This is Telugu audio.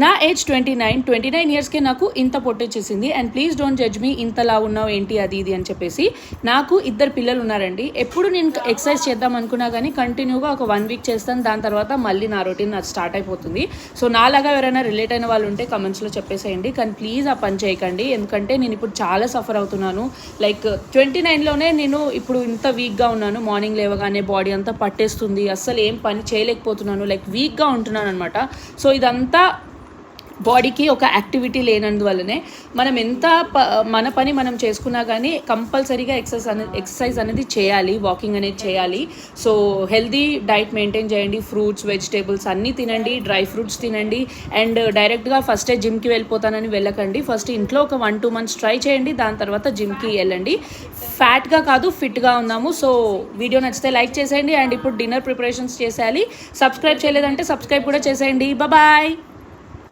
నా ఏజ్ 29 ఇయర్స్కే నాకు ఇంత పొట్టొచ్చేసింది. And please don't judge me, ఇంతలా ఉన్నావు ఏంటి అది ఇది అని చెప్పేసి. నాకు 2 పిల్లలు ఉన్నారండి. ఎప్పుడు నేను ఎక్సర్సైజ్ చేద్దాం అనుకున్నా కానీ కంటిన్యూగా ఒక 1 వీక్ చేస్తాను, దాని తర్వాత మళ్ళీ నా రొటీన్ అది స్టార్ట్ అయిపోతుంది. సో నాలాగా ఎవరైనా రిలేట్ అయిన వాళ్ళు ఉంటే కమెంట్స్లో చెప్పేసేయండి, కానీ ప్లీజ్ ఆ పని చేయకండి. ఎందుకంటే నేను ఇప్పుడు చాలా సఫర్ అవుతున్నాను. లైక్ 29లోనే నేను ఇప్పుడు ఇంత వీక్గా ఉన్నాను. మార్నింగ్ లేవగానే బాడీ అంతా పట్టేస్తుంది, అస్సలు ఏం పని చేయలేకపోతున్నాను, లైక్ వీక్గా ఉంటున్నాను అనమాట. సో ఇదంతా బాడీకి ఒక యాక్టివిటీ లేనందువల్లనే. మనం ఎంత మన పని మనం చేసుకున్నా కానీ కంపల్సరీగా ఎక్సర్సైజ్ అనేది చేయాలి, వాకింగ్ అనేది చేయాలి. సో హెల్దీ డైట్ మెయింటైన్ చేయండి, ఫ్రూట్స్ వెజిటేబుల్స్ అన్నీ తినండి, డ్రై ఫ్రూట్స్ తినండి. అండ్ డైరెక్ట్గా ఫస్టే జిమ్కి వెళ్ళిపోతానని వెళ్ళకండి. ఫస్ట్ ఇంట్లో ఒక 1-2 మంత్స్ ట్రై చేయండి, దాని తర్వాత జిమ్కి వెళ్ళండి. ఫ్యాట్గా కాదు, ఫిట్గా ఉన్నాము. సో వీడియో నచ్చితే లైక్ చేసేయండి. అండ్ ఇప్పుడు డిన్నర్ ప్రిపరేషన్స్ చేసేయాలి. సబ్స్క్రైబ్ చేయలేదంటే సబ్స్క్రైబ్ కూడా చేసేయండి. బాయ్.